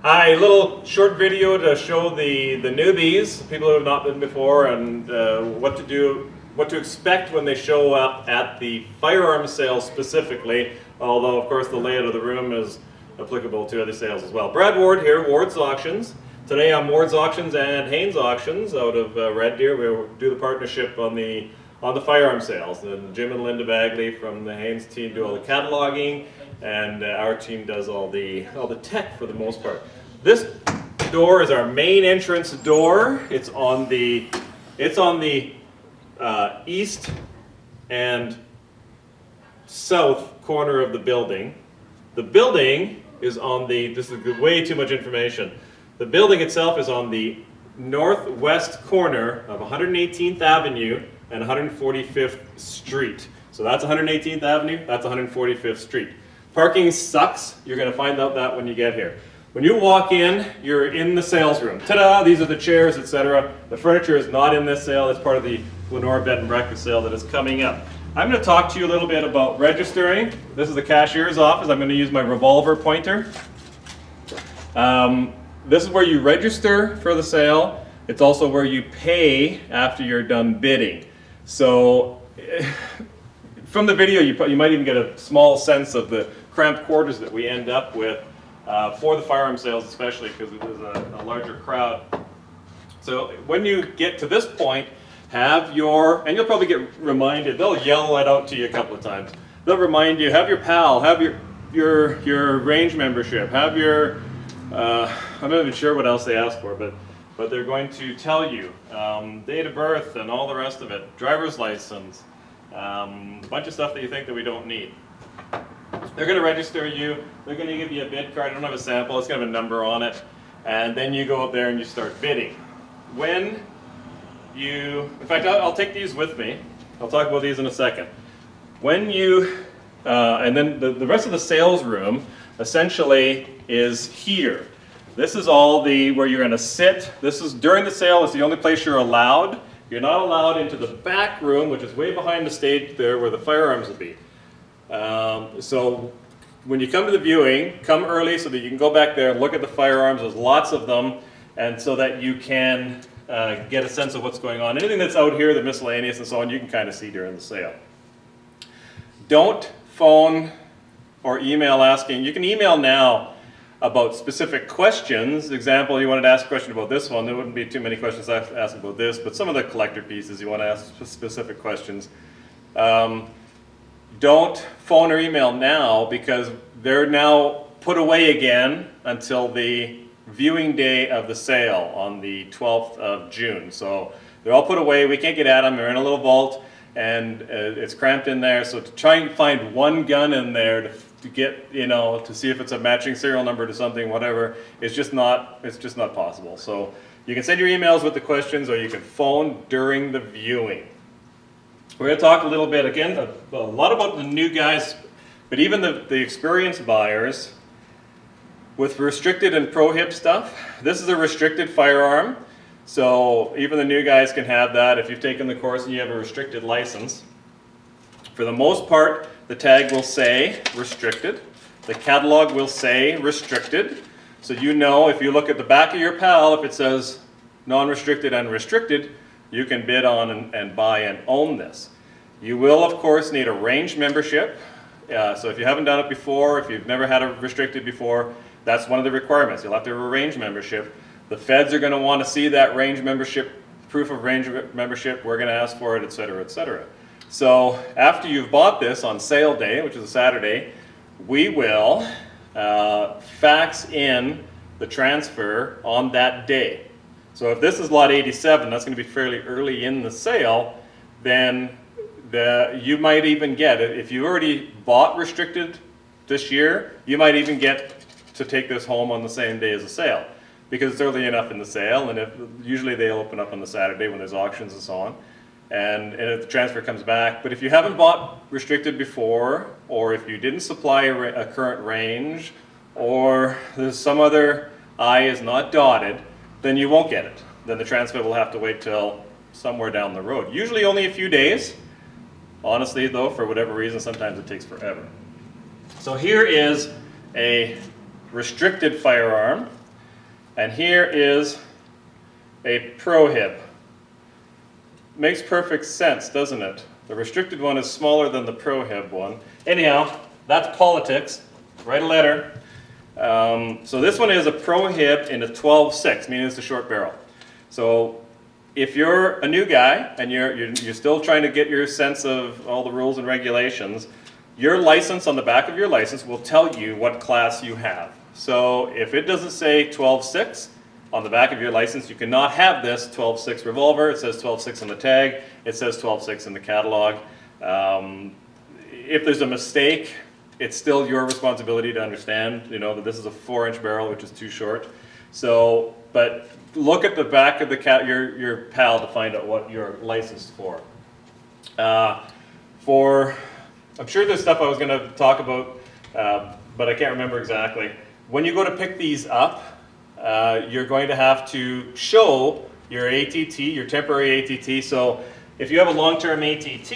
Hi, little short video to show the newbies, people who have not been before, and what to do, what to expect when they show up at the firearms sale specifically, although of course the layout of the room is applicable to other sales as well. Brad Ward here, Ward's Auctions. Today I'm Ward's Auctions and Haynes Auctions out of Red Deer. We'll do the partnership on the firearms sales. And Jim and Linda Bagley from the Haynes team do all the cataloging, and our team does all the tech for the most part. This door is our main entrance door. It's on the east and south corner of the building. The building is on the, this is way too much information. The building itself is on the northwest corner of 118th Avenue and 145th Street. So that's 118th Avenue, that's 145th Street. Parking sucks. You're going to find out that when you get here. When you walk in, you're in the sales room. Ta-da! These are the chairs, etc. The furniture is not in this sale. It's part of the Lenore Bed and Breakfast sale that is coming up. I'm going to talk to you a little bit about registering. This is the cashier's office. I'm going to use my revolver pointer. This is where you register for the sale. It's also where you pay after you're done bidding. So from the video, you might even get a small sense of the cramped quarters that we end up with for the firearm sales, especially because there's a larger crowd. So when you get to this point, have your, and you'll probably get reminded, they'll yell it out to you a couple of times. They'll remind you, have your PAL, have your range membership, have your, I'm not even sure what else they ask for, but they're going to tell you date of birth and all the rest of it, driver's license, a bunch of stuff that you think that we don't need. They're going to register you, they're going to give you a bid card. I don't have a sample, it's going to have a number on it, and then you go up there and you start bidding. When you, in fact, I'll take these with me. I'll talk about these in a second. When you, and then the rest of the sales room essentially is here. This is all where you're going to sit. This is during the sale, it's the only place you're allowed. You're not allowed into the back room, which is way behind the stage there where the firearms will be. So when you come to the viewing, come early so that you can go back there and look at the firearms. There's lots of them, and so that you can get a sense of what's going on. Anything that's out here, the miscellaneous and so on, you can kind of see during the sale. Don't phone or email asking. You can email now about specific questions. Example, you wanted to ask a question about this one. There wouldn't be too many questions to ask about this, but some of the collector pieces you want to ask specific questions. Don't phone or email now because they're now put away again until the viewing day of the sale on the 12th of June. So they're all put away. We can't get at them. They're in a little vault and it's cramped in there. So to try and find one gun in there to get, you know, to see if it's a matching serial number to something, whatever, it's just not possible. So you can send your emails with the questions or you can phone during the viewing. We're going to talk a little bit, again, a lot about the new guys, but even the experienced buyers with restricted and prohib stuff. This is a restricted firearm, so even the new guys can have that if you've taken the course and you have a restricted license. For the most part, the tag will say restricted. The catalog will say restricted. So you know if you look at the back of your PAL, if it says non-restricted and restricted, you can bid on and buy and own this. You will, of course, need a range membership. So if you haven't done it before, if you've never had a restricted before, that's one of the requirements. You'll have to have a range membership. The feds are going to want to see that range membership, proof of range membership. We're going to ask for it, etc., etc. So after you've bought this on sale day, which is a Saturday, we will fax in the transfer on that day. So if this is lot 87, that's going to be fairly early in the sale, then you might even get it. If you already bought restricted this year, you might even get to take this home on the same day as the sale because it's early enough in the sale, and usually they'll open up on the Saturday when there's auctions and so on, and if the transfer comes back. But if you haven't bought restricted before, or if you didn't supply a current range, or there's some other I is not dotted, then you won't get it. Then the transfer will have to wait till somewhere down the road. Usually only a few days. Honestly though, for whatever reason, sometimes it takes forever. So here is a restricted firearm. And here is a prohib. Makes perfect sense, doesn't it? The restricted one is smaller than the prohib one. Anyhow, that's politics. Write a letter. So this one is a prohib in a 12.6, meaning it's a short barrel. So if you're a new guy and you're still trying to get your sense of all the rules and regulations, your license on the back of your license will tell you what class you have. So if it doesn't say 12.6 on the back of your license, you cannot have this 12.6 revolver. It says 12.6 on the tag. It says 12.6 in the catalog. If there's a mistake, it's still your responsibility to understand, that this is a 4-inch barrel, which is too short. So, but look at the back of your PAL to find out what you're licensed for. I'm sure there's stuff I was going to talk about, but I can't remember exactly. When you go to pick these up, you're going to have to show your ATT, your temporary ATT. So if you have a long-term ATT,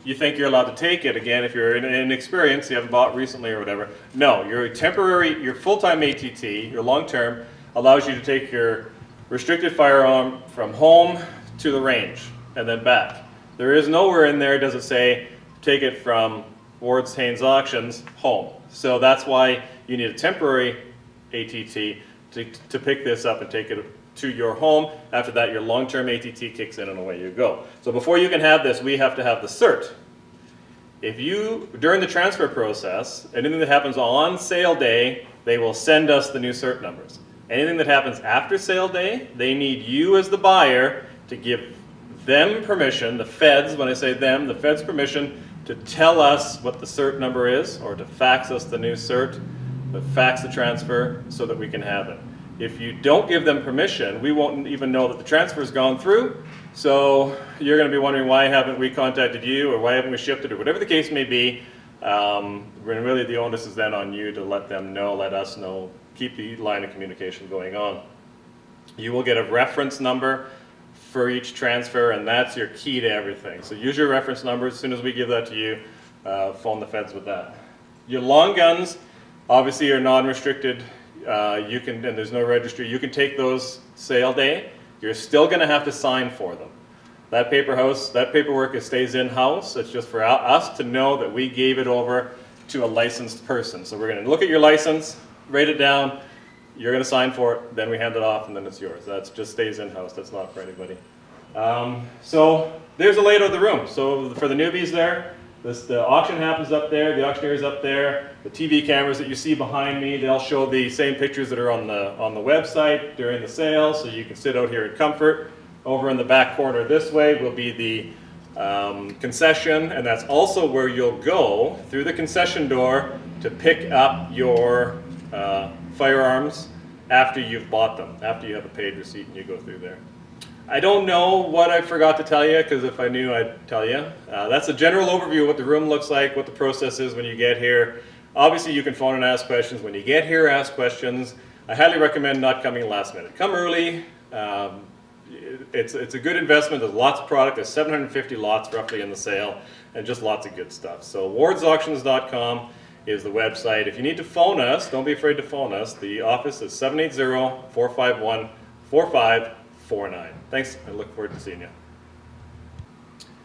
you think you're allowed to take it. Again, if you're inexperienced, you haven't bought recently or whatever. No, your full-time ATT, your long-term, allows you to take your restricted firearm from home to the range and then back. There is nowhere in there does it say take it from Ward's Haynes Auctions home. So that's why you need a temporary ATT to pick this up and take it to your home. After that, your long-term ATT kicks in and away you go. So before you can have this, we have to have the cert. If during the transfer process, anything that happens on sale day, they will send us the new cert numbers. Anything that happens after sale day, they need you as the buyer to give them permission, the feds, when I say them, the feds permission to tell us what the cert number is, or to fax us the new cert, to fax the transfer so that we can have it. If you don't give them permission, we won't even know that the transfer's gone through. So you're going to be wondering, why haven't we contacted you, or why haven't we shipped it, or whatever the case may be. Really the onus is then on you to let them know, let us know, keep the line of communication going on. You will get a reference number for each transfer, and that's your key to everything. So use your reference number. As soon as we give that to you, phone the feds with that. Your long guns, obviously, are non-restricted. And there's no registry. You can take those sale day. You're still going to have to sign for them. That paperwork stays in-house. It's just for us to know that we gave it over to a licensed person. So we're going to look at your license, write it down. You're going to sign for it, then we hand it off, and then it's yours. That just stays in-house. That's not for anybody. So there's a layout of the room. So for the newbies there, the auction happens up there, the auctioneer's up there, the TV cameras that you see behind me, they'll show the same pictures that are on the website during the sale, so you can sit out here in comfort. Over in the back corner this way will be the concession, and that's also where you'll go through the concession door to pick up your firearms after you've bought them, after you have a paid receipt and you go through there. I don't know what I forgot to tell you, because if I knew, I'd tell you. That's a general overview of what the room looks like, what the process is when you get here. Obviously, you can phone and ask questions. When you get here, ask questions. I highly recommend not coming last minute. Come early. It's a good investment. There's lots of product. There's 750 lots roughly in the sale, and just lots of good stuff. So wardsauctions.com is the website. If you need to phone us, don't be afraid to phone us. The office is 780-451-4549. Thanks, I look forward to seeing you.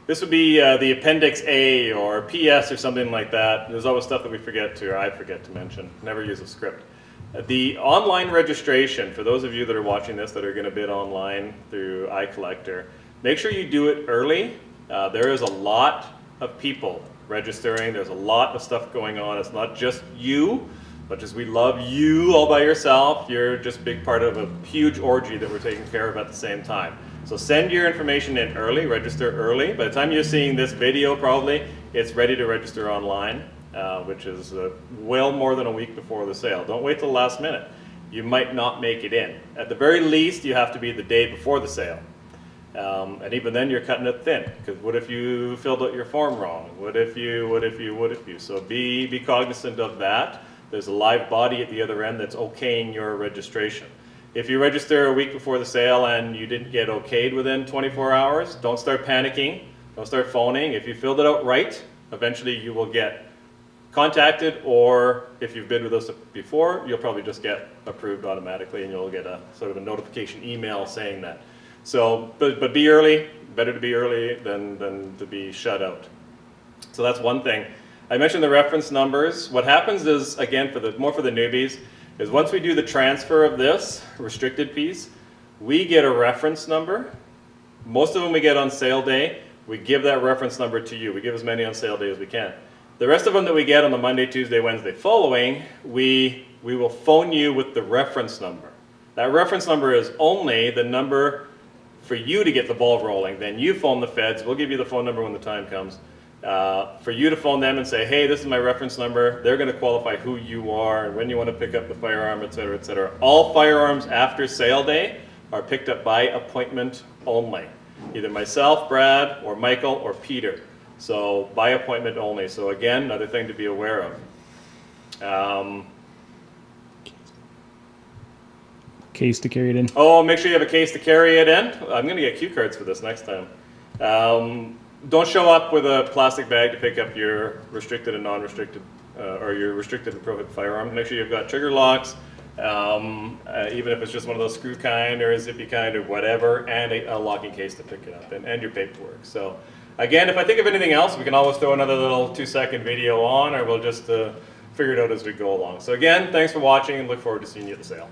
This would be the Appendix A or PS or something like that. There's always stuff that we forget to, or I forget to mention. Never use a script. The online registration, for those of you that are watching this that are going to bid online through iCollector, make sure you do it early. There is a lot of people registering. There's a lot of stuff going on. It's not just you. Much as we love you all by yourself, you're just a big part of a huge orgy that we're taking care of at the same time. So send your information in early, register early. By the time you're seeing this video, probably, it's ready to register online, which is well more than a week before the sale. Don't wait till the last minute. You might not make it in. At the very least, you have to be the day before the sale. And even then, you're cutting it thin, because what if you filled out your form wrong? What if you? So be cognizant of that. There's a live body at the other end that's okaying your registration. If you register a week before the sale and you didn't get okayed within 24 hours, don't start panicking. Don't start phoning. If you filled it out right, eventually you will get contacted, or if you've bid with us before, you'll probably just get approved automatically and you'll get a sort of a notification email saying that. So, but be early, better to be early than to be shut out. So that's one thing. I mentioned the reference numbers. What happens is, again, more for the newbies, is once we do the transfer of this restricted piece, we get a reference number. Most of them we get on sale day. We give that reference number to you. We give as many on sale day as we can. The rest of them that we get on the Monday, Tuesday, Wednesday following, we will phone you with the reference number. That reference number is only the number for you to get the ball rolling. Then you phone the feds. We'll give you the phone number when the time comes. For you to phone them and say, hey, this is my reference number. They're going to qualify who you are and when you want to pick up the firearm, et cetera, et cetera. All firearms after sale day are picked up by appointment only. Either myself, Brad, or Michael, or Peter. So by appointment only. So again, another thing to be aware of. Case to carry it in. Oh, make sure you have a case to carry it in. I'm going to get cue cards for this next time. Don't show up with a plastic bag to pick up your restricted and non-restricted, or your restricted and prohibited firearm. Make sure you've got trigger locks, even if it's just one of those screw kind or a zippy kind or whatever, and a locking case to pick it up, and your paperwork. So again, if I think of anything else, we can always throw another little 2-second video on, or we'll just figure it out as we go along. So again, thanks for watching and look forward to seeing you at the sale.